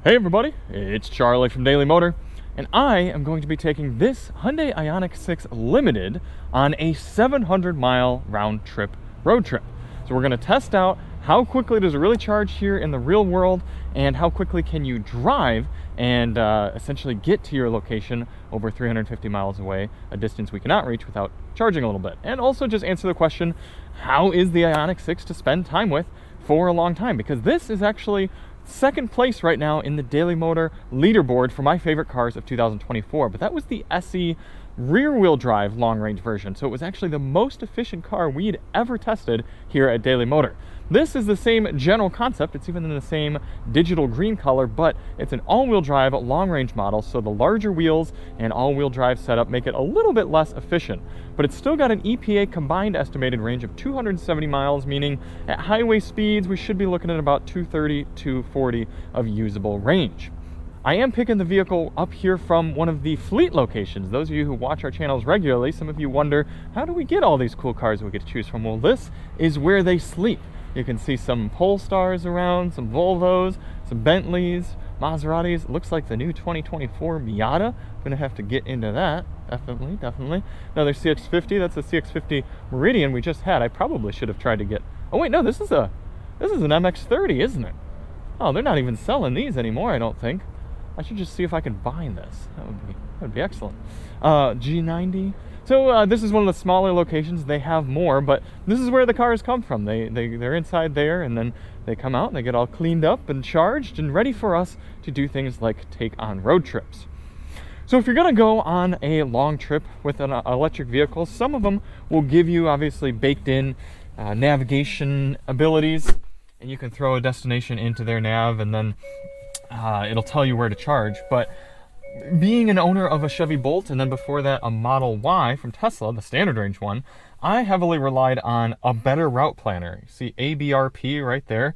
Hey everybody, it's Charlie from Daily Motor, and I am going to be taking this Hyundai Ioniq 6 Limited on a 700-mile round-trip road trip. So we're going to test out how quickly does it really charge here in the real world, and how quickly can you drive and essentially get to your location over 350 miles away, a distance we cannot reach without charging a little bit. And also just answer the question, how is the Ioniq 6 to spend time with for a long time? Because this is actually second place right now in the Daily Motor leaderboard for my favorite cars of 2024, but that was the SE rear-wheel drive long-range version, so it was actually the most efficient car we'd ever tested here at Daily Motor. This is the same general concept. It's even in the same digital green color, but it's an all-wheel drive long-range model, so the larger wheels and all-wheel drive setup make it a little bit less efficient. But it's still got an EPA combined estimated range of 270 miles, meaning at highway speeds we should be looking at about 230, 240 of usable range. I am picking the vehicle up here from one of the fleet locations. Those of you who watch our channels regularly, some of you wonder, how do we get all these cool cars we get to choose from? Well, this is where they sleep. You can see some Polestars around, some Volvos, some Bentleys, Maseratis. It looks like the new 2024 Miata. I'm gonna have to get into that. Definitely. Another CX-50. That's the CX-50 Meridian we just had. I probably should have tried to get. Oh wait, no, this is an MX-30, isn't it? Oh, they're not even selling these anymore, I don't think. I should just see if I can find this. That would be excellent. G90. So this is one of the smaller locations. They have more, but this is where the cars come from. They're inside there, and then they come out and they get all cleaned up and charged and ready for us to do things like take on road trips. So if you're gonna go on a long trip with an electric vehicle, some of them will give you obviously baked in navigation abilities, and you can throw a destination into their nav and then it'll tell you where to charge. But being an owner of a Chevy Bolt, and then before that a Model Y from Tesla, the standard range one, I heavily relied on a better route planner. You see ABRP right there.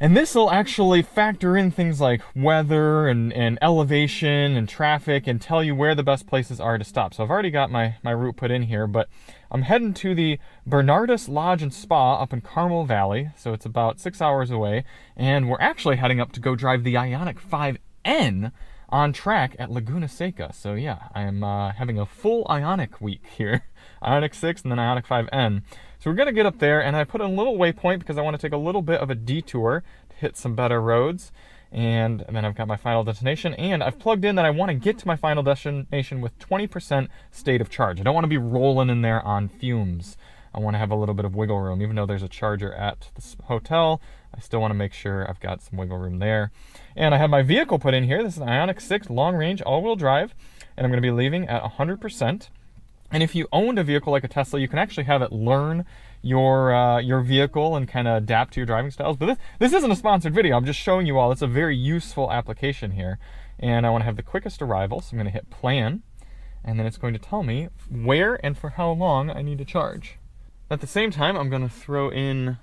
And this will actually factor in things like weather and elevation and traffic and tell you where the best places are to stop. So I've already got my route put in here, but I'm heading to the Bernardus Lodge and Spa up in Carmel Valley. So it's about 6 hours away. And we're actually heading up to go drive the Ioniq 5N on track at Laguna Seca. So yeah, I am having a full Ioniq week here. Ioniq 6 and then Ioniq 5N. So we're gonna get up there, and I put in a little waypoint because I want to take a little bit of a detour to hit some better roads. And then I've got my final destination, and I've plugged in that I want to get to my final destination with 20% state of charge. I don't want to be rolling in there on fumes. I want to have a little bit of wiggle room. Even though there's a charger at the hotel, I still want to make sure I've got some wiggle room there. And I have my vehicle put in here. This is an Ioniq 6 long-range all-wheel drive, and I'm going to be leaving at 100%. And if you owned a vehicle like a Tesla, you can actually have it learn your vehicle and kind of adapt to your driving styles. But this isn't a sponsored video. I'm just showing you all. It's a very useful application here. And I want to have the quickest arrival, so I'm going to hit plan. And then it's going to tell me where and for how long I need to charge. At the same time, I'm going to throw in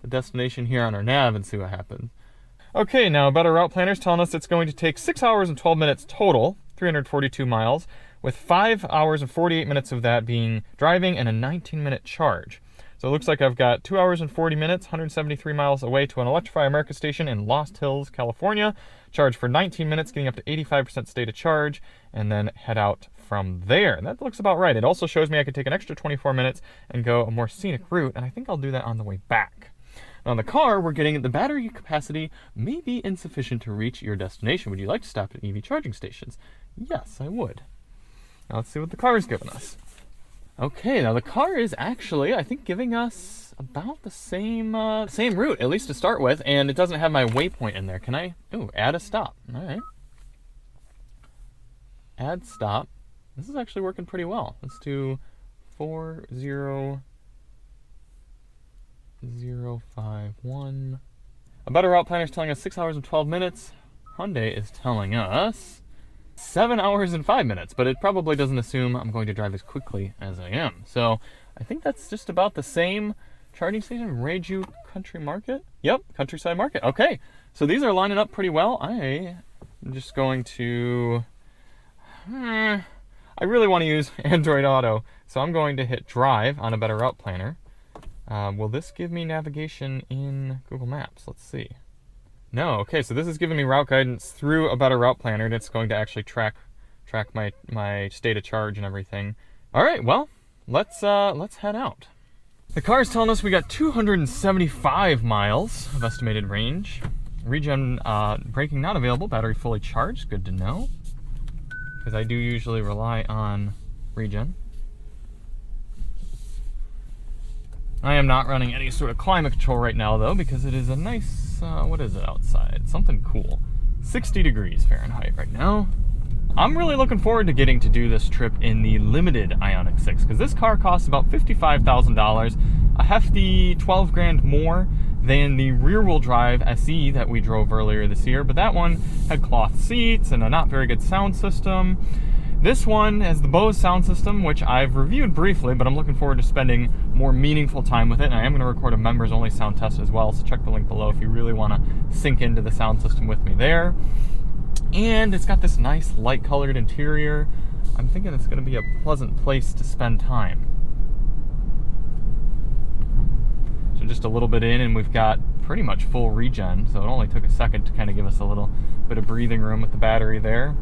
the destination here on our nav and see what happens. Okay, now Better Route Planner is telling us it's going to take 6 hours and 12 minutes total, 342 miles, with 5 hours and 48 minutes of that being driving and a 19-minute charge. So it looks like I've got 2 hours and 40 minutes, 173 miles away to an Electrify America station in Lost Hills, California. Charge for 19 minutes, getting up to 85% state of charge, and then head out from there. And that looks about right. It also shows me I could take an extra 24 minutes and go a more scenic route, and I think I'll do that on the way back. Now, on the car, we're getting the battery capacity may be insufficient to reach your destination. Would you like to stop at EV charging stations? Yes, I would. Now let's see what the car is giving us. Okay, now the car is actually, I think, giving us about the same route, at least to start with, and it doesn't have my waypoint in there. Can I, add a stop. All right. Add stop. This is actually working pretty well. Let's do 40051. A Better Route Planner is telling us 6 hours and 12 minutes. Hyundai is telling us 7 hours and 5 minutes, but it probably doesn't assume I'm going to drive as quickly as I am. So I think that's just about the same charging station. Reju Country Market? Yep, Countryside Market. Okay, so these are lining up pretty well. I'm just going to... I really want to use Android Auto, so I'm going to hit Drive on a Better Route Planner. Will this give me navigation in Google Maps? Let's see. No, okay, so this is giving me route guidance through a better route planner, and it's going to actually track my state of charge and everything. All right, well, let's head out. The car is telling us we got 275 miles of estimated range. Regen braking not available, battery fully charged, good to know, because I do usually rely on regen. I am not running any sort of climate control right now though, because it is a nice, what is it outside? Something cool. 60 degrees Fahrenheit right now. I'm really looking forward to getting to do this trip in the limited Ioniq 6, because this car costs about $55,000, a hefty 12 grand more than the rear-wheel drive SE that we drove earlier this year, but that one had cloth seats and a not very good sound system. This one has the Bose sound system, which I've reviewed briefly, but I'm looking forward to spending more meaningful time with it, and I am going to record a members-only sound test as well, so check the link below if you really want to sink into the sound system with me there. And it's got this nice light-colored interior. I'm thinking it's going to be a pleasant place to spend time. So just a little bit in, and we've got pretty much full regen, so it only took a second to kind of give us a little bit of breathing room with the battery there.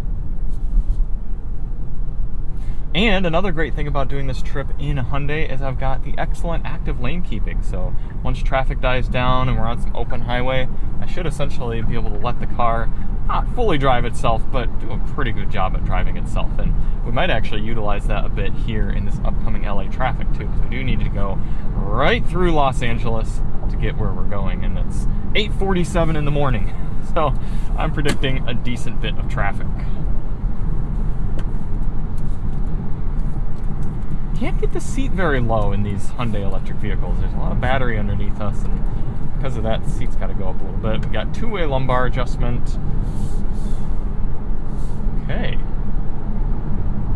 And another great thing about doing this trip in a Hyundai is I've got the excellent active lane keeping. So once traffic dies down and we're on some open highway, I should essentially be able to let the car not fully drive itself, but do a pretty good job at driving itself. And we might actually utilize that a bit here in this upcoming LA traffic too, because we do need to go right through Los Angeles to get where we're going. And it's 8:47 in the morning. So I'm predicting a decent bit of traffic. Can't get the seat very low in these Hyundai electric vehicles. There's a lot of battery underneath us, and because of that, the seat's got to go up a little bit. We've got two-way lumbar adjustment. Okay.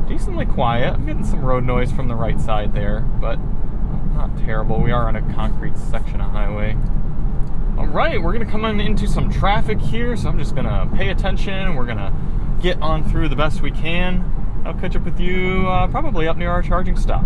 Decently quiet. I'm getting some road noise from the right side there, but not terrible. We are on a concrete section of highway. All right, we're going to come into some traffic here, so I'm just going to pay attention. We're going to get on through the best we can. I'll catch up with you probably up near our charging stop.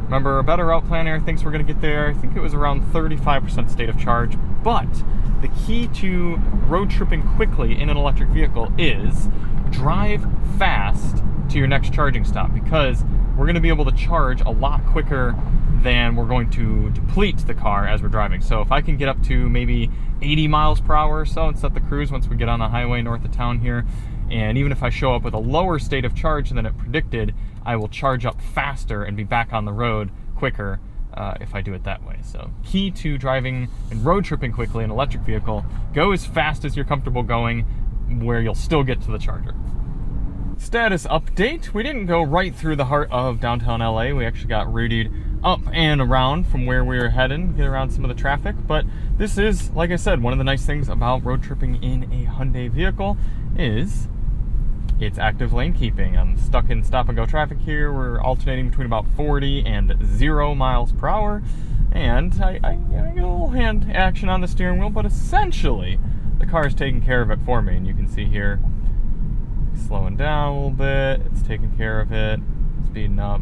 Remember, a better route planner thinks we're going to get there. I think it was around 35% state of charge. But the key to road tripping quickly in an electric vehicle is drive fast to your next charging stop, because we're going to be able to charge a lot quicker than we're going to deplete the car as we're driving. So if I can get up to maybe 80 miles per hour or so and set the cruise once we get on the highway north of town here, and even if I show up with a lower state of charge than it predicted, I will charge up faster and be back on the road quicker if I do it that way. So key to driving and road tripping quickly in an electric vehicle, go as fast as you're comfortable going, where you'll still get to the charger. Status update. We didn't go right through the heart of downtown LA. We actually got routed up and around from where we were heading, get around some of the traffic. But this is, like I said, one of the nice things about road tripping in a Hyundai vehicle is it's active lane keeping. I'm stuck in stop and go traffic here. We're alternating between about 40 and 0 miles per hour. And I get a little hand action on the steering wheel, but essentially the car is taking care of it for me. And you can see here, slowing down a little bit, it's taking care of it, speeding up.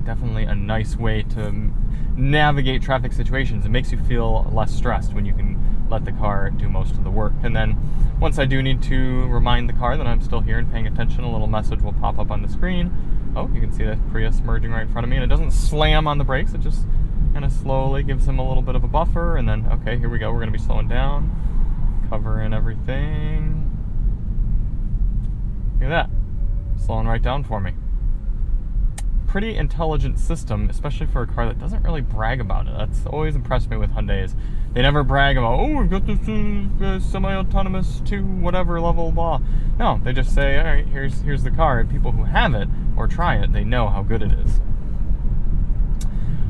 Definitely a nice way to navigate traffic situations. It makes you feel less stressed when you can let the car do most of the work. And then once I do need to remind the car that I'm still here and paying attention, a little message will pop up on the screen. Oh, you can see that Prius merging right in front of me, and it doesn't slam on the brakes, it just kind of slowly gives him a little bit of a buffer. And then, okay, here we go, we're going to be slowing down, covering everything. Look at that, slowing right down for me. Pretty intelligent system, especially for a car that doesn't really brag about it. That's always impressed me with Hyundais. They never brag about, oh, we've got this semi-autonomous to whatever level, blah. No, they just say, all right, here's the car, and people who have it or try it, they know how good it is.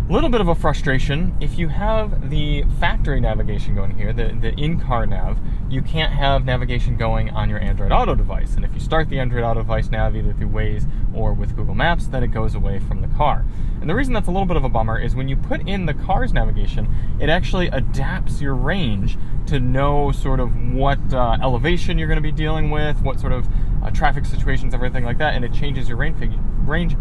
A little bit of a frustration, if you have the factory navigation going here, the in-car nav, you can't have navigation going on your Android Auto device. And if you start the Android Auto device nav either through Waze or with Google Maps, then it goes away from the car. And the reason that's a little bit of a bummer is when you put in the car's navigation, it actually adapts your range to know sort of what elevation you're going to be dealing with, what sort of traffic situations, everything like that, and it changes your range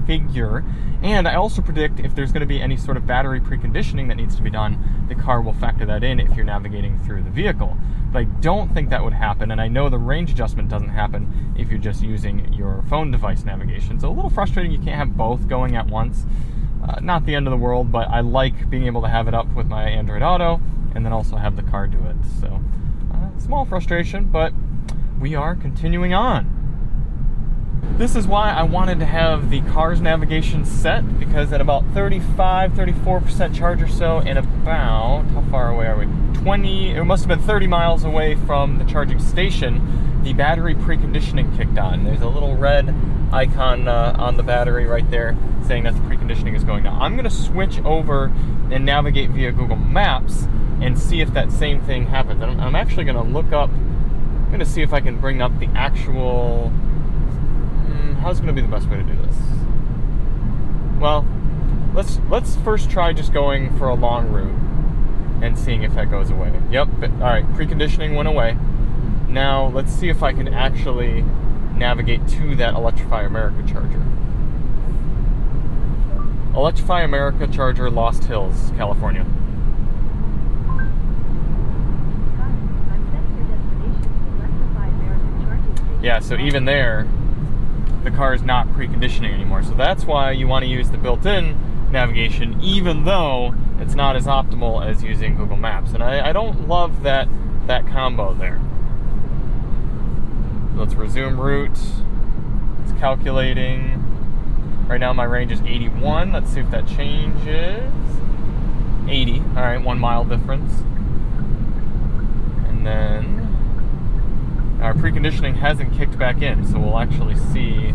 figure. And I also predict if there's going to be any sort of battery preconditioning that needs to be done, the car will factor that in if you're navigating through the vehicle. But I don't think that would happen, and I know the range adjustment doesn't happen if you're just using your phone device navigation. So a little frustrating you can't have both going at once. Not the end of the world, but I like being able to have it up with my Android Auto and then also have the car do it. So small frustration, but we are continuing on. This is why I wanted to have the car's navigation set, because at about 34% charge or so, and about, how far away are we? It must have been 30 miles away from the charging station, the battery preconditioning kicked on. There's a little red icon on the battery right there saying that the preconditioning is going on. I'm going to switch over and navigate via Google Maps and see if that same thing happens. I'm actually going to look up, I'm going to see if I can bring up the actual, how's going to be the best way to do this? Well, let's first try just going for a long route and seeing if that goes away. Yep, all right, preconditioning went away. Now let's see if I can actually navigate to that Electrify America charger. Electrify America charger, Lost Hills, California. Yeah, so even there, the car is not preconditioning anymore. So that's why you want to use the built-in navigation, even though it's not as optimal as using Google Maps. And I don't love that combo there. Let's resume route. It's calculating. Right now my range is 81. Let's see if that changes. 80. All right, 1 mile difference. And then our preconditioning hasn't kicked back in, so we'll actually see.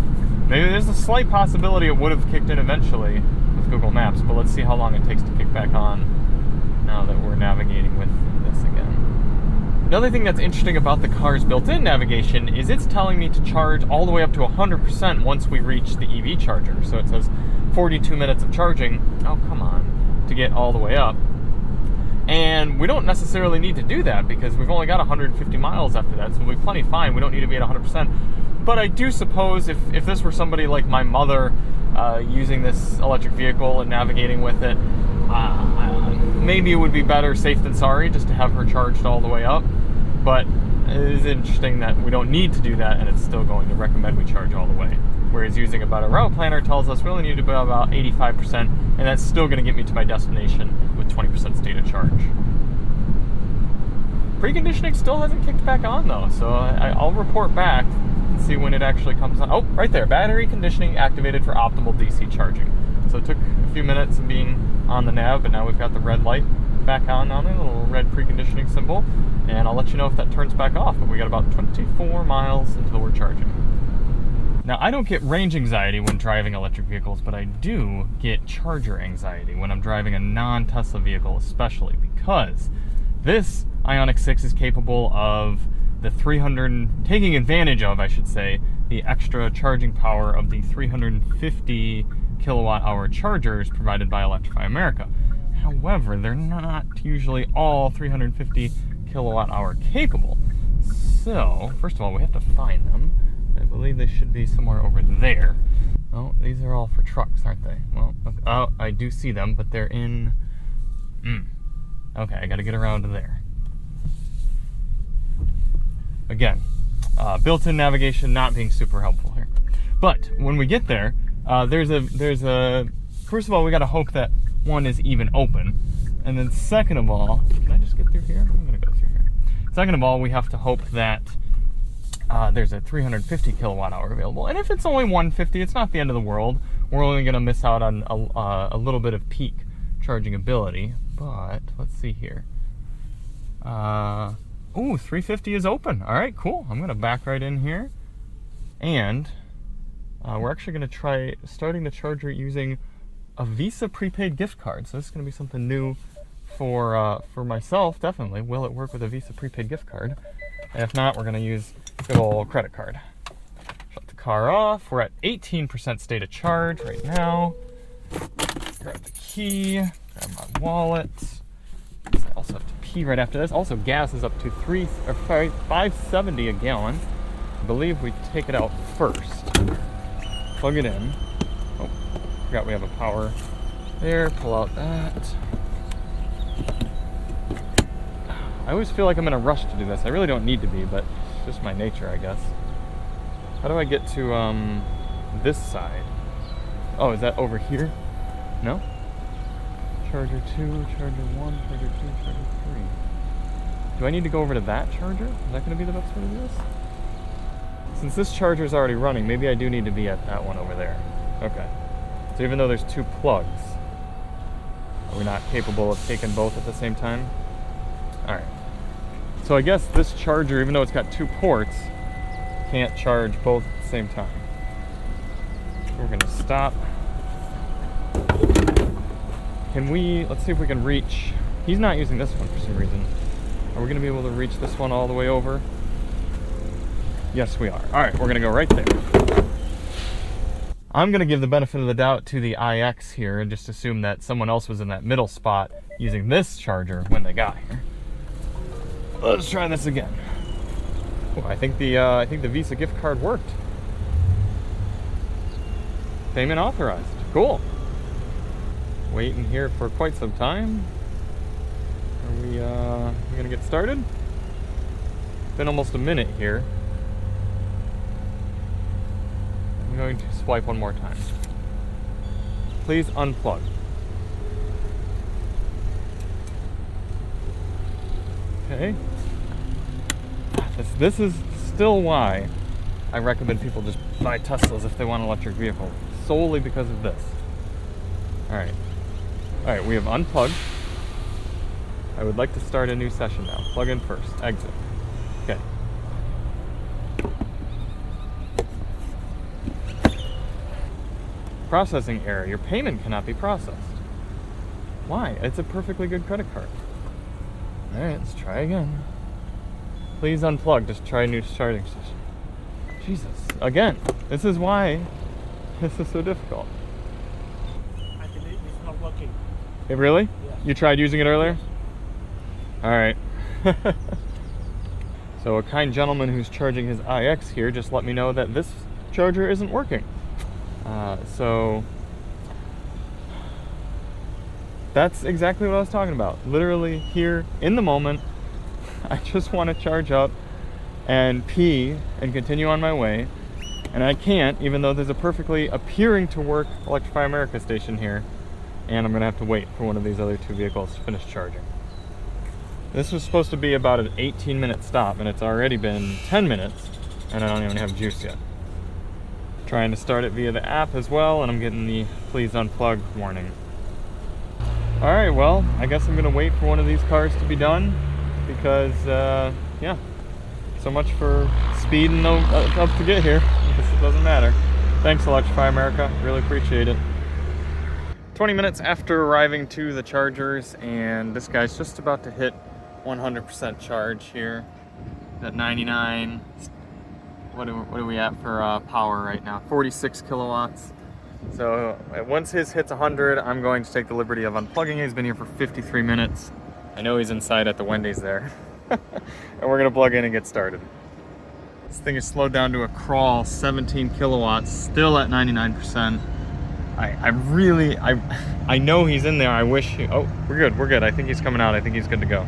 Maybe there's a slight possibility it would have kicked in eventually with Google Maps, but let's see how long it takes to kick back on now that we're navigating with this again. Another thing that's interesting about the car's built-in navigation is it's telling me to charge all the way up to 100% once we reach the EV charger. So it says 42 minutes of charging, oh come on, to get all the way up. And we don't necessarily need to do that because we've only got 150 miles after that, so we'll be plenty fine. We don't need to be at 100%. But I do suppose if this were somebody like my mother using this electric vehicle and navigating with it, maybe it would be better safe than sorry just to have her charged all the way up. But it is interesting that we don't need to do that, and it's still going to recommend we charge all the way. Whereas using about a route planner tells us we only need to be about 85%, and that's still going to get me to my destination with 20% state of charge. Preconditioning still hasn't kicked back on though, so I'll report back and see when it actually comes on. Oh, right there, battery conditioning activated for optimal DC charging. So it took a few minutes of being on the nav, but now we've got the red light back on it, a little red preconditioning symbol, and I'll let you know if that turns back off, but we got about 24 miles until we're charging. Now, I don't get range anxiety when driving electric vehicles, but I do get charger anxiety when I'm driving a non-Tesla vehicle, especially because this Ioniq 6 is capable of taking advantage of, I should say, the extra charging power of the 350 kilowatt hour chargers provided by Electrify America. However, they're not usually all 350 kilowatt hour capable. So, first of all, we have to find them. I believe they should be somewhere over there. Oh, these are all for trucks, aren't they? Well, okay. Oh, I do see them, but they're in... Okay, I gotta get around to there. Again, built-in navigation not being super helpful here. But when we get there, there's a... First of all, we gotta hope that one is even open. And then second of all... Can I just get through here? I'm gonna go through here. Second of all, we have to hope that there's a 350 kilowatt hour available. And if it's only 150, it's not the end of the world. We're only going to miss out on a little bit of peak charging ability. But let's see here. Ooh, 350 is open. All right, cool. I'm going to back right in here. And we're actually going to try starting the charger using a Visa prepaid gift card. So this is going to be something new for myself, definitely. Will it work with a Visa prepaid gift card? And if not, we're going to use a good old credit card. Shut the car off. We're at 18% state of charge right now. Grab the key, grab my wallet. I also have to pee right after this. Also, gas is up to $5.70 a gallon. I believe we take it out first. Plug it in. Oh, forgot we have a power there. Pull out that. I always feel like I'm in a rush to do this. I really don't need to be, but it's just my nature, I guess. How do I get to this side? Oh, is that over here? No? Charger 2, charger 1, charger 2, charger 3. Do I need to go over to that charger? Is that going to be the best way to do this? Since this charger is already running, maybe I do need to be at that one over there. Okay. So even though there's 2 plugs, are we not capable of taking both at the same time? Alright. So I guess this charger, even though it's got 2 ports, can't charge both at the same time. We're going to stop. Can we, let's see if we can reach, he's not using this one for some reason. Are we going to be able to reach this one all the way over? Yes, we are. Alright, we're going to go right there. I'm going to give the benefit of the doubt to the iX here and just assume that someone else was in that middle spot using this charger when they got here. Let's try this again. Oh, I think the Visa gift card worked. Payment authorized. Cool. Waiting here for quite some time. Are we gonna get started? Been almost a minute here. I'm going to swipe one more time. Please unplug. Okay. This is still why I recommend people just buy Teslas if they want an electric vehicle. Solely because of this. Alright. Alright, we have unplugged. I would like to start a new session now. Plug in first. Exit. Okay. Processing error. Your payment cannot be processed. Why? It's a perfectly good credit card. Alright, let's try again. Please unplug. Just try a new charging station. Jesus. Again. This is why this is so difficult. I think it's not working. It really? Yeah. You tried using it earlier? Yes. Alright. So a kind gentleman who's charging his iX here just let me know that this charger isn't working. So that's exactly what I was talking about. Literally here in the moment, I just want to charge up and pee and continue on my way. And I can't, even though there's a perfectly appearing to work Electrify America station here. And I'm going to have to wait for one of these other 2 vehicles to finish charging. This was supposed to be about an 18-minute stop, and it's already been 10 minutes, and I don't even have juice yet. Trying to start it via the app as well, and I'm getting the please unplug warning. Alright, well, I guess I'm going to wait for one of these cars to be done, because, yeah, so much for speeding up to get here. I guess it doesn't matter. Thanks, Electrify America. Really appreciate it. 20 minutes after arriving to the chargers, and this guy's just about to hit 100% charge here at 99. What are we at for power right now? 46 kilowatts. So once his hits 100, I'm going to take the liberty of unplugging. He's been here for 53 minutes. I know he's inside at the Wendy's there. And we're gonna plug in and get started. This thing is slowed down to a crawl, 17 kilowatts, still at 99%. I know he's in there. I wish oh, we're good. I think he's coming out. I think he's good to go.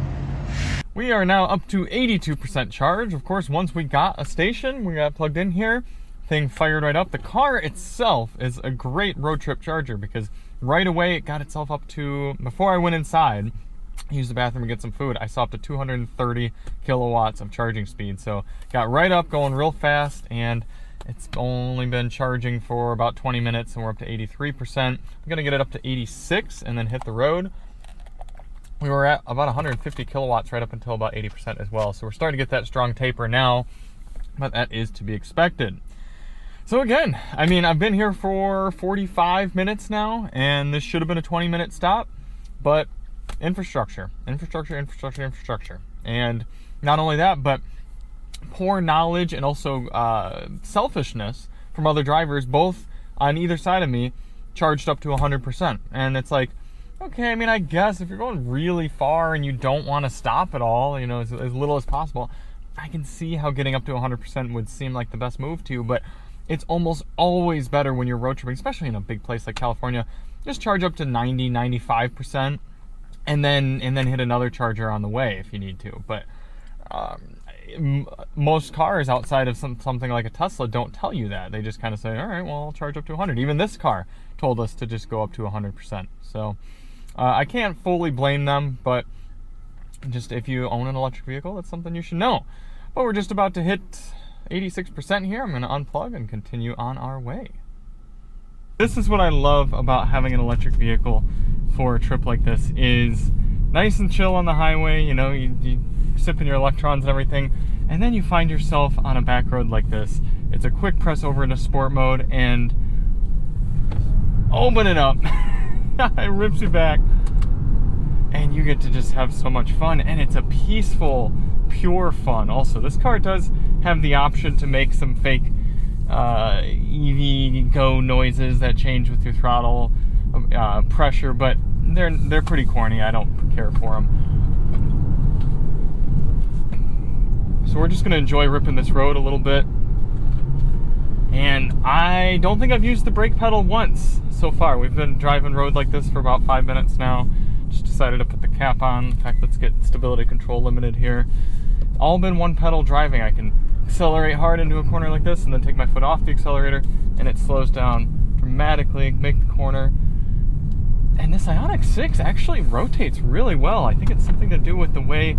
We are now up to 82% charge. Of course, once we got a station, we got plugged in here, thing fired right up. The car itself is a great road trip charger because right away it got itself up to, before I went inside, use the bathroom and get some food, I saw up to 230 kilowatts of charging speed. So got right up, going real fast, and it's only been charging for about 20 minutes and we're up to 83%. I'm gonna get it up to 86 and then hit the road. We were at about 150 kilowatts right up until about 80% as well. So we're starting to get that strong taper now, but that is to be expected. So again, I mean, I've been here for 45 minutes now, and this should have been a 20-minute stop, but infrastructure. And not only that, but poor knowledge and also selfishness from other drivers, both on either side of me, charged up to 100%. And it's like, okay, I mean, I guess if you're going really far and you don't want to stop at all, you know, as little as possible, I can see how getting up to 100% would seem like the best move to you, but it's almost always better when you're road tripping, especially in a big place like California. Just charge up to 90, 95%, and then hit another charger on the way if you need to. But most cars outside of something like a Tesla don't tell you that. They just kind of say, all right, well, I'll charge up to 100. Even this car told us to just go up to 100%. So I can't fully blame them, but just if you own an electric vehicle, that's something you should know. But we're just about to hit 86% here. I'm going to unplug and continue on our way. This is what I love about having an electric vehicle for a trip like this, is nice and chill on the highway. You know, you sipping your electrons and everything, and then you find yourself on a back road like this. It's a quick press over into sport mode and open it up. It rips you back, and you get to just have so much fun, and it's a peaceful, pure fun. Also, this car does have the option to make some fake EV go noises that change with your throttle pressure, but they're pretty corny. I don't care for them. So we're just going to enjoy ripping this road a little bit. And I don't think I've used the brake pedal once so far. We've been driving road like this for about 5 minutes now. Just decided to put the cap on. In fact, let's get stability control limited here. All been one pedal driving. I can accelerate hard into a corner like this and then take my foot off the accelerator, and it slows down dramatically, make the corner. And this Ioniq 6 actually rotates really well. I think it's something to do with the way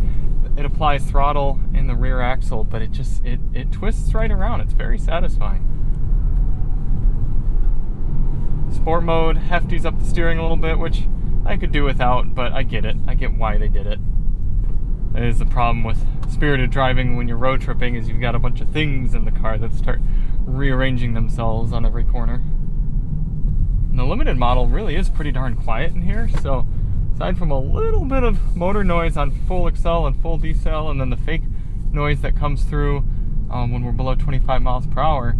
it applies throttle in the rear axle, but it twists right around. It's very satisfying. Sport mode hefties up the steering a little bit, which I could do without, but I get it. I get why they did it. That is the problem with spirited driving when you're road tripping, is you've got a bunch of things in the car that start rearranging themselves on every corner. And the limited model really is pretty darn quiet in here, so aside from a little bit of motor noise on full accel and full decel, and then the fake noise that comes through when we're below 25 miles per hour,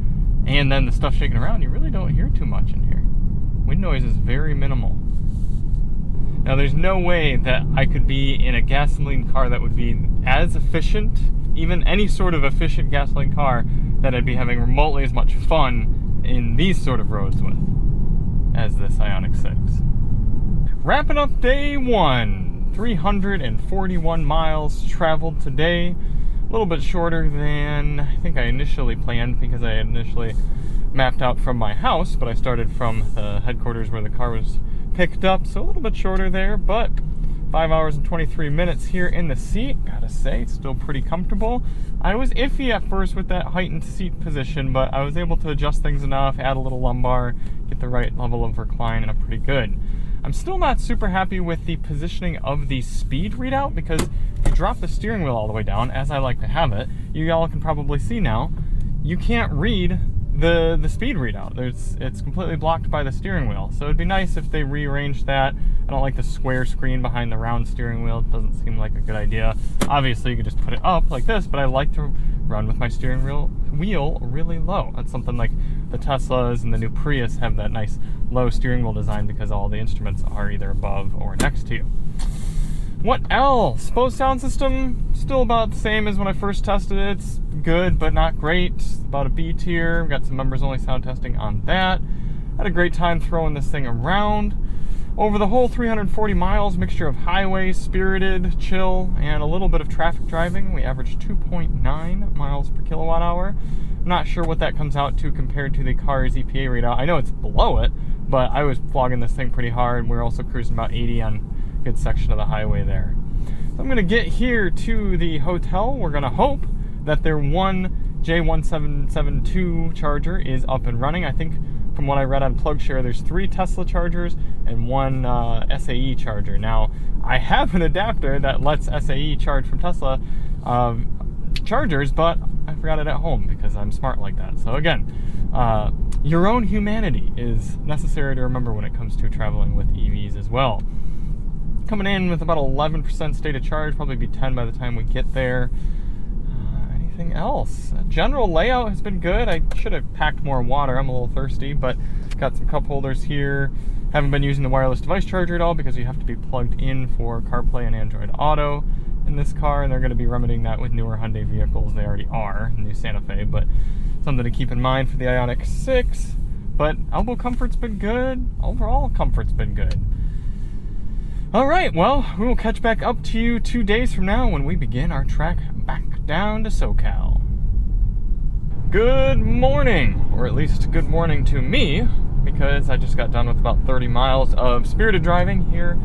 and then the stuff shaking around, you really don't hear too much in here. Wind noise is very minimal. Now, there's no way that I could be in a gasoline car that would be as efficient, even any sort of efficient gasoline car, that I'd be having remotely as much fun in these sort of roads with as this Ioniq 6. Wrapping up day one, 341 miles traveled today. A little bit shorter than I think I initially planned, because I initially mapped out from my house, but I started from the headquarters where the car was picked up, so a little bit shorter there, but 5 hours and 23 minutes here in the seat. Gotta say, it's still pretty comfortable. I was iffy at first with that heightened seat position, but I was able to adjust things enough, add a little lumbar, get the right level of recline, and I'm pretty good. I'm still not super happy with the positioning of the speed readout, because if you drop the steering wheel all the way down, as I like to have it, you all can probably see now, you can't read the speed readout. It's completely blocked by the steering wheel. So it'd be nice if they rearranged that. I don't like the square screen behind the round steering wheel. It doesn't seem like a good idea. Obviously, you could just put it up like this, but I like to run with my steering wheel really low. That's something like the Teslas and the new Prius have, that nice low steering wheel design, because all the instruments are either above or next to you. What else? Bose sound system, still about the same as when I first tested it. It's good, but not great. About a B tier. We've got some members only sound testing on that. Had a great time throwing this thing around. Over the whole 340 miles, mixture of highway, spirited, chill, and a little bit of traffic driving. We averaged 2.9 miles per kilowatt hour. I'm not sure what that comes out to compared to the car's EPA readout. I know it's below it, but I was flogging this thing pretty hard. We're also cruising about 80 on good section of the highway there. So I'm going to get here to the hotel. We're going to hope that their one J1772 charger is up and running. I think from what I read on PlugShare, there's 3 Tesla chargers and 1 SAE charger. Now, I have an adapter that lets SAE charge from Tesla chargers, but I forgot it at home because I'm smart like that. So again, your own humanity is necessary to remember when it comes to traveling with EVs as well. Coming in with about 11% state of charge, probably be 10 by the time we get there. Anything else? General layout has been good. I should have packed more water. I'm a little thirsty, but got some cup holders here. Haven't been using the wireless device charger at all because you have to be plugged in for CarPlay and Android Auto. in this car, and they're going to be remedying that with newer Hyundai vehicles. They already are, new Santa Fe, but something to keep in mind for the Ioniq 6. But elbow comfort's been good. Overall comfort's been good. All right, well, we will catch back up to you 2 days from now when we begin our trek back down to SoCal. Good morning, or at least good morning to me, because I just got done with about 30 miles of spirited driving here,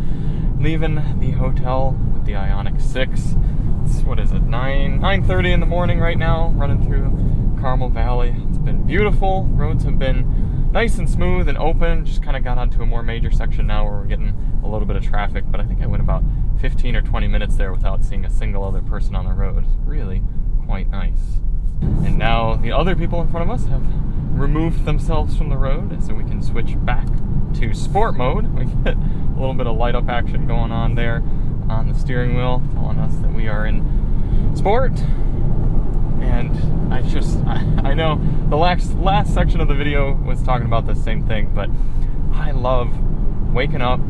leaving the hotel with the Ioniq 6. It's, what is it, 9:30 in the morning right now, running through Carmel Valley. It's been beautiful. Roads have been nice and smooth and open. Just kind of got onto a more major section now where we're getting a little bit of traffic, but I think I went about 15 or 20 minutes there without seeing a single other person on the road. It's really quite nice. And now the other people in front of us have removed themselves from the road, so we can switch back to sport mode. We get a little bit of light up action going on there on the steering wheel, telling us that we are in sport. And I know the last section of the video was talking about the same thing, but I love waking up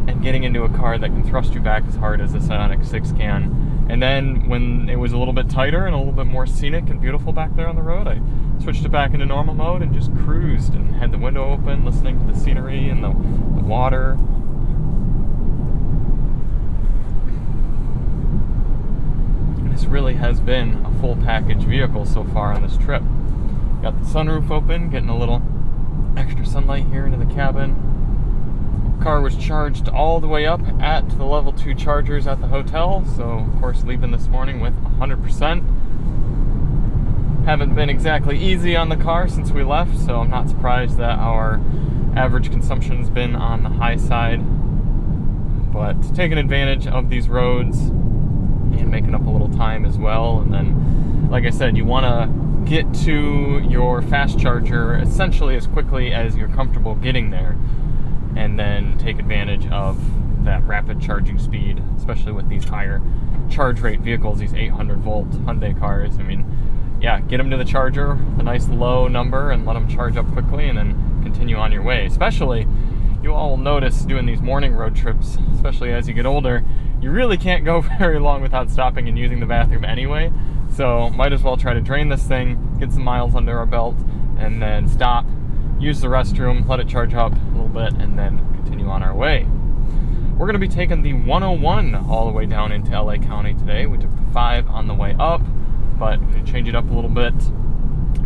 and getting into a car that can thrust you back as hard as this Ioniq 6 can. And then when it was a little bit tighter and a little bit more scenic and beautiful back there on the road, I switched it back into normal mode and just cruised and had the window open, listening to the scenery and the water. And this really has been a full package vehicle so far on this trip. Got the sunroof open, getting a little extra sunlight here into the cabin. Car was charged all the way up at the level 2 chargers at the hotel, so of course leaving this morning with 100%. Haven't been exactly easy on the car since we left, so I'm not surprised that our average consumption's been on the high side, but taking advantage of these roads and making up a little time as well. And then, like I said, you want to get to your fast charger essentially as quickly as you're comfortable getting there, and then take advantage of that rapid charging speed, especially with these higher charge rate vehicles, these 800 volt Hyundai cars. I mean, yeah, get them to the charger, a nice low number, and let them charge up quickly, and then continue on your way. Especially, you all will notice doing these morning road trips, especially as you get older, you really can't go very long without stopping and using the bathroom anyway. So might as well try to drain this thing, get some miles under our belt, and then stop, use the restroom, let it charge up a little bit, and then continue on our way. We're going to be taking the 101 all the way down into LA County today. We took the 5 on the way up, but we change it up a little bit,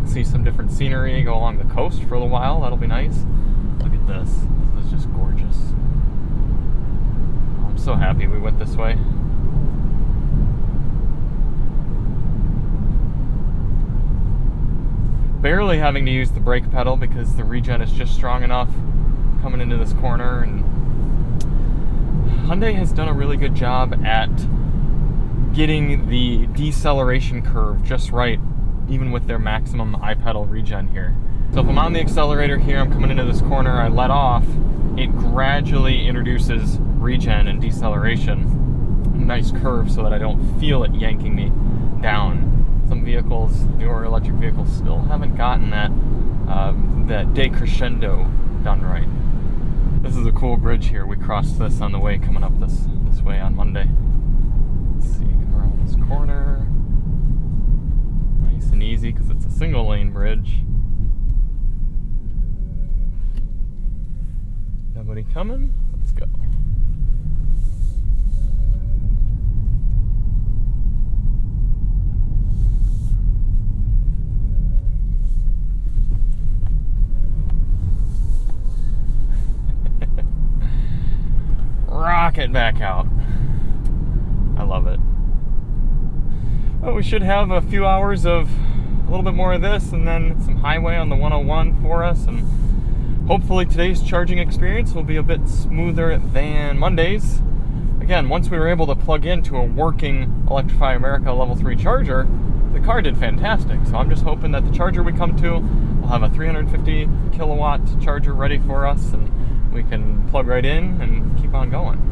see some different scenery, go along the coast for a little while. That'll be nice. Look at this. This is just gorgeous. I'm so happy we went this way. Barely having to use the brake pedal because the regen is just strong enough coming into this corner. And Hyundai has done a really good job at getting the deceleration curve just right, even with their maximum I-pedal regen here. So if I'm on the accelerator here, I'm coming into this corner, I let off, it gradually introduces regen and deceleration. Nice curve so that I don't feel it yanking me down. Some vehicles, newer electric vehicles, still haven't gotten that decrescendo done right. This is a cool bridge here. We crossed this on the way coming up this way on Monday. Let's see, come around this corner. Nice and easy because it's a single lane bridge. Nobody coming? Let's go. Rocket back out. I love it. Well, we should have a few hours of a little bit more of this and then some highway on the 101 for us, and hopefully today's charging experience will be a bit smoother than Monday's. Again, once we were able to plug into a working Electrify America level 3 charger, the car did fantastic. So I'm just hoping that the charger we come to will have a 350 kilowatt charger ready for us, and we can plug right in and keep on going.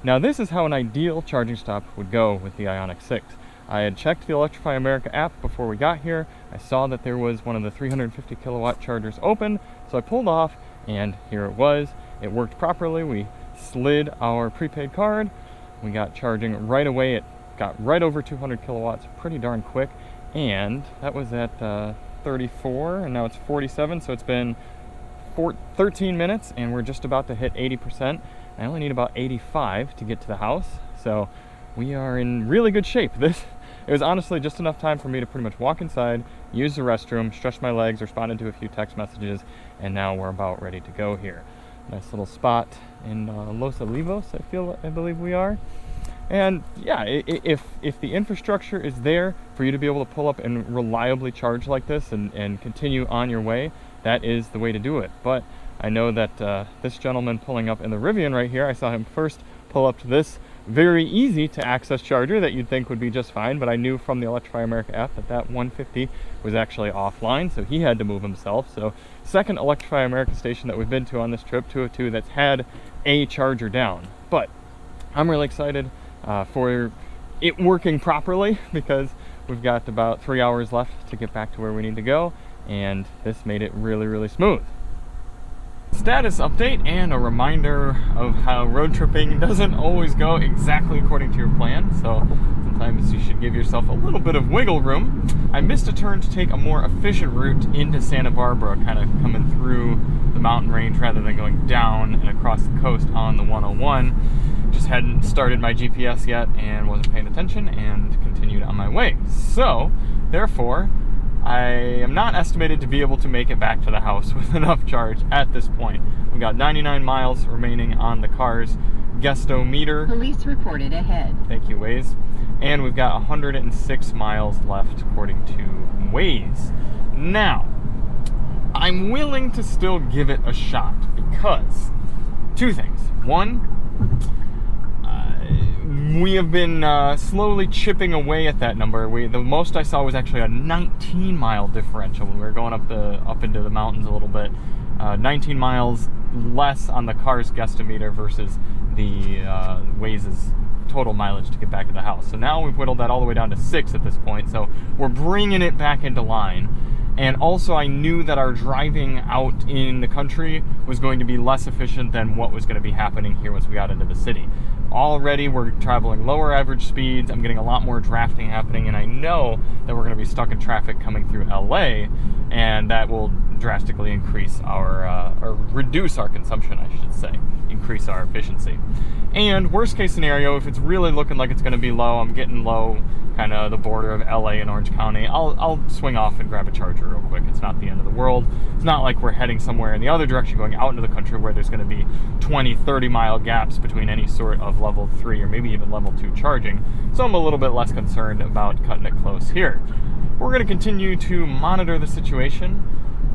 Now this is how an ideal charging stop would go with the Ioniq 6. I had checked the Electrify America app before we got here. I saw that there was one of the 350 kilowatt chargers open, so I pulled off and here it was. It worked properly. We slid our prepaid card, We got charging right away. It got right over 200 kilowatts pretty darn quick, and that was at 34, and now it's 47, so it's been 13 minutes, and we're just about to hit 80%. I only need about 85 to get to the house, so we are in really good shape. It was honestly just enough time for me to pretty much walk inside, use the restroom, stretch my legs, responded to a few text messages, and now we're about ready to go here. Nice little spot in Los Olivos, I believe we are. And yeah, if the infrastructure is there for you to be able to pull up and reliably charge like this and continue on your way, that is the way to do it. But I know that this gentleman pulling up in the Rivian right here, I saw him first pull up to this very easy to access charger that you'd think would be just fine, but I knew from the Electrify America app that 150 was actually offline, so he had to move himself. So second Electrify America station that we've been to on this trip, 202, that's had a charger down. But I'm really excited for it working properly, because we've got about 3 hours left to get back to where we need to go, and this made it really, really smooth. Status update and a reminder of how road tripping doesn't always go exactly according to your plan, so sometimes you should give yourself a little bit of wiggle room. I missed a turn to take a more efficient route into Santa Barbara, kind of coming through the mountain range rather than going down and across the coast on the 101. Just hadn't started my GPS yet and wasn't paying attention and continued on my way. So, therefore, I am not estimated to be able to make it back to the house with enough charge at this point. We've got 99 miles remaining on the car's guestometer. Police reported ahead. Thank you, Waze. And we've got 106 miles left according to Waze. Now, I'm willing to still give it a shot because two things. One, we have been slowly chipping away at that number. The most I saw was actually a 19-mile differential when we were going up into the mountains a little bit. 19 miles less on the car's guesstometer versus the Waze's total mileage to get back to the house. So now we've whittled that all the way down to 6 at this point. So we're bringing it back into line. And also I knew that our driving out in the country was going to be less efficient than what was going to be happening here once we got into the city. Already we're traveling lower average speeds, I'm getting a lot more drafting happening, and I know that we're going to be stuck in traffic coming through LA, and that will drastically increase our, or reduce our consumption, I should say, increase our efficiency. And worst case scenario, if it's really looking like it's going to be low, I'm getting low, kind of the border of LA and Orange County, I'll swing off and grab a charger real quick. It's not the end of the world. It's not like we're heading somewhere in the other direction, going out into the country where there's going to be 20, 30 mile gaps between any sort of level 3 or maybe even level 2 charging. So I'm a little bit less concerned about cutting it close here. We're going to continue to monitor the situation.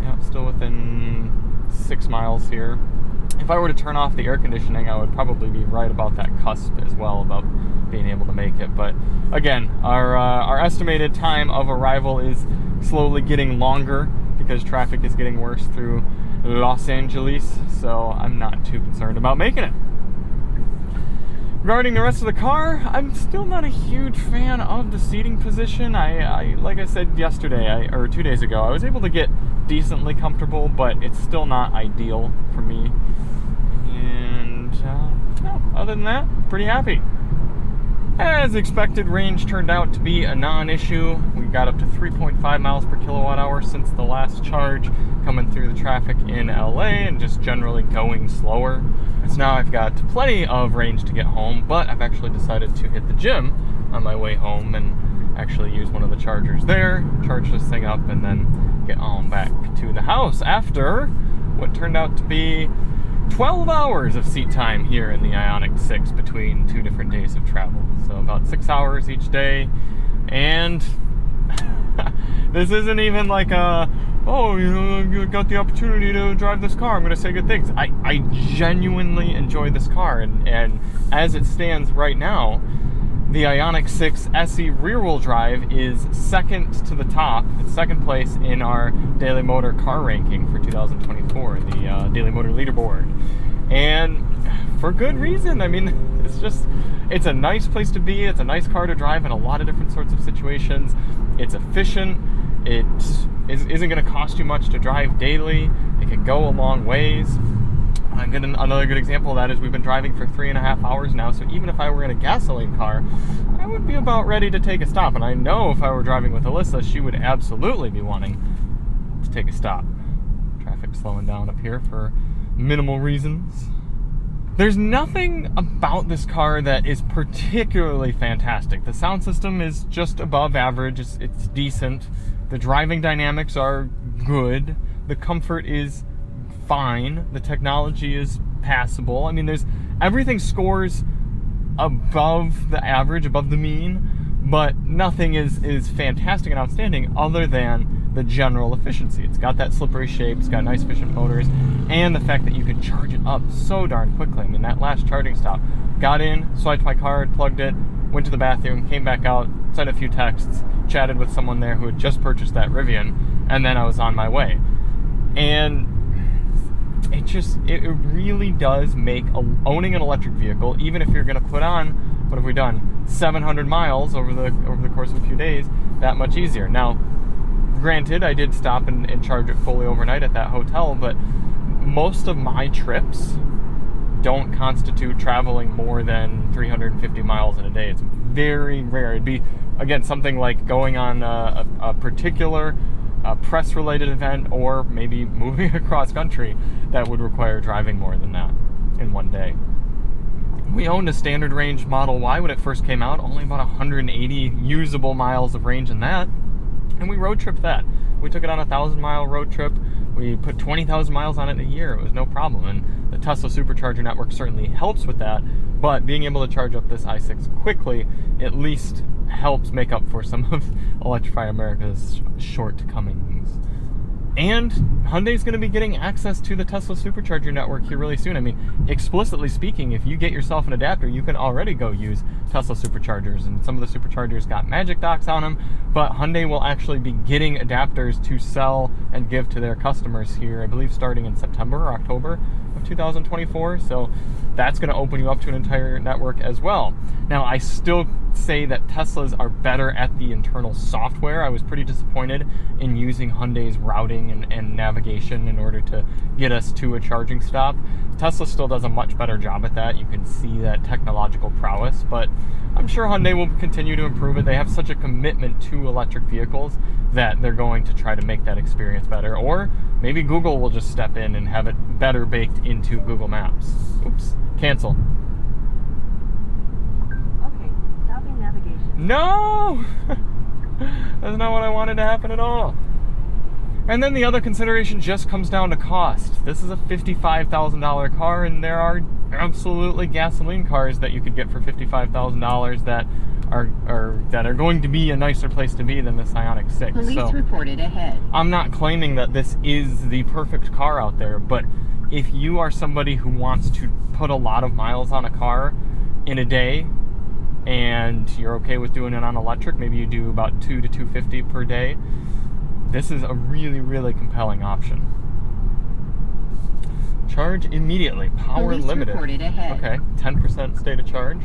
Yeah, still within 6 miles here. If I were to turn off the air conditioning, I would probably be right about that cusp as well about being able to make it. But again, our estimated time of arrival is slowly getting longer because traffic is getting worse through Los Angeles, so I'm not too concerned about making it. Regarding the rest of the car, I'm still not a huge fan of the seating position. I like I said yesterday, or 2 days ago, I was able to get decently comfortable, but it's still not ideal for me. And no, other than that, pretty happy. As expected, range turned out to be a non-issue. We got up to 3.5 miles per kilowatt hour since the last charge, coming through the traffic in LA and just generally going slower. So now I've got plenty of range to get home, but I've actually decided to hit the gym on my way home and actually use one of the chargers there, charge this thing up, and then get on back to the house after what turned out to be 12 hours of seat time here in the Ioniq 6 between 2 different days of travel. So about 6 hours each day. And this isn't even like a, oh, you got the opportunity to drive this car, I'm going to say good things. I genuinely enjoy this car. And as it stands right now, the Ioniq 6 SE rear-wheel drive is second to the top. It's second place in our Daily Motor car ranking for 2024, the Daily Motor leaderboard. And for good reason. I mean, it's a nice place to be. It's a nice car to drive in a lot of different sorts of situations. It's efficient. It isn't going to cost you much to drive daily. It can go a long ways. Another good example of that is we've been driving for 3.5 hours now, so even if I were in a gasoline car, I would be about ready to take a stop. And I know if I were driving with Alyssa, she would absolutely be wanting to take a stop. Traffic slowing down up here for minimal reasons. There's nothing about this car that is particularly fantastic. The sound system is just above average. It's decent. The driving dynamics are good. The comfort is fine. The technology is passable. I mean, everything scores above the average, above the mean, but nothing is fantastic and outstanding other than the general efficiency. It's got that slippery shape, it's got nice efficient motors, and the fact that you can charge it up so darn quickly. I mean, that last charging stop, got in, swiped my card, plugged it, went to the bathroom, came back out, sent a few texts, chatted with someone there who had just purchased that Rivian, and then I was on my way. And it really does make owning an electric vehicle, even if you're going to put on, what have we done, 700 miles over the course of a few days, that much easier. Now, granted, I did stop and charge it fully overnight at that hotel, but most of my trips don't constitute traveling more than 350 miles in a day. It's very rare. It'd be, again, something like going on a particular press-related event, or maybe moving across country, that would require driving more than that in one day. We owned a standard range Model Y when it first came out, only about 180 usable miles of range in that. And we road tripped that. We took it on a 1,000-mile road trip. We put 20,000 miles on it in a year. It was no problem. And the Tesla supercharger network certainly helps with that. But being able to charge up this i6 quickly at least helps make up for some of Electrify America's shortcomings. And Hyundai's going to be getting access to the Tesla supercharger network here really soon. I mean, explicitly speaking, if you get yourself an adapter, you can already go use Tesla superchargers. And some of the superchargers got magic docks on them, but Hyundai will actually be getting adapters to sell and give to their customers here, I believe starting in September or October of 2024. So that's going to open you up to an entire network as well. Now, I still say that Teslas are better at the internal software. I was pretty disappointed in using Hyundai's routing and navigation in order to get us to a charging stop. Tesla still does a much better job at that. You can see that technological prowess, but I'm sure Hyundai will continue to improve it. They have such a commitment to electric vehicles that they're going to try to make that experience better. Or maybe Google will just step in and have it better baked into Google Maps. Oops, cancel. Okay, stopping navigation. No! That's not what I wanted to happen at all. And then the other consideration just comes down to cost. This is a $55,000 car, and there are absolutely gasoline cars that you could get for $55,000 that are going to be a nicer place to be than this Ioniq 6. Police reported ahead. I'm not claiming that this is the perfect car out there, but if you are somebody who wants to put a lot of miles on a car in a day, and you're okay with doing it on electric, maybe you do about 2 to 250 per day, this is a really, really compelling option. Charge immediately. Power Police limited. Reported ahead. Okay, 10% state of charge.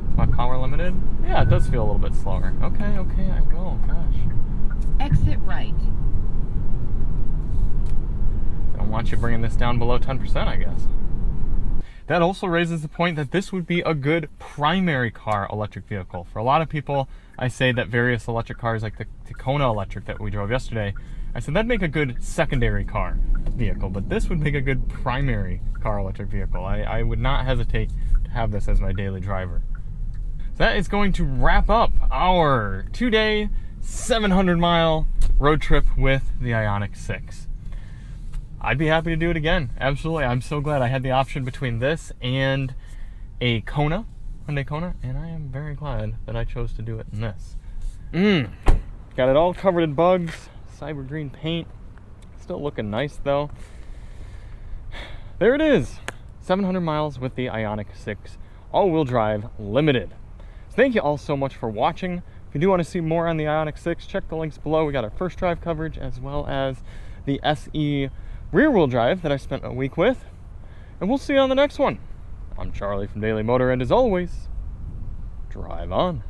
Is my power limited? Yeah, it does feel a little bit slower. Okay, I will. Gosh. Exit right. Don't want you bringing this down below 10%, I guess. That also raises the point that this would be a good primary car electric vehicle. For a lot of people, I say that various electric cars like the Kona electric that we drove yesterday, I said that'd make a good secondary car vehicle, but this would make a good primary car electric vehicle. I would not hesitate to have this as my daily driver. So that is going to wrap up our 2-day, 700-mile road trip with the Ioniq 6. I'd be happy to do it again. Absolutely. I'm so glad I had the option between this and a Kona, Hyundai Kona, and I am very glad that I chose to do it in this. Got it all covered in bugs, cyber green paint. Still looking nice though. There it is. 700 miles with the Ioniq 6 all-wheel drive limited. So thank you all so much for watching. If you do want to see more on the Ioniq 6, check the links below. We got our first drive coverage as well as the SE rear-wheel drive that I spent a week with. And we'll see you on the next one. I'm Charlie from Daily Motor, and as always, drive on.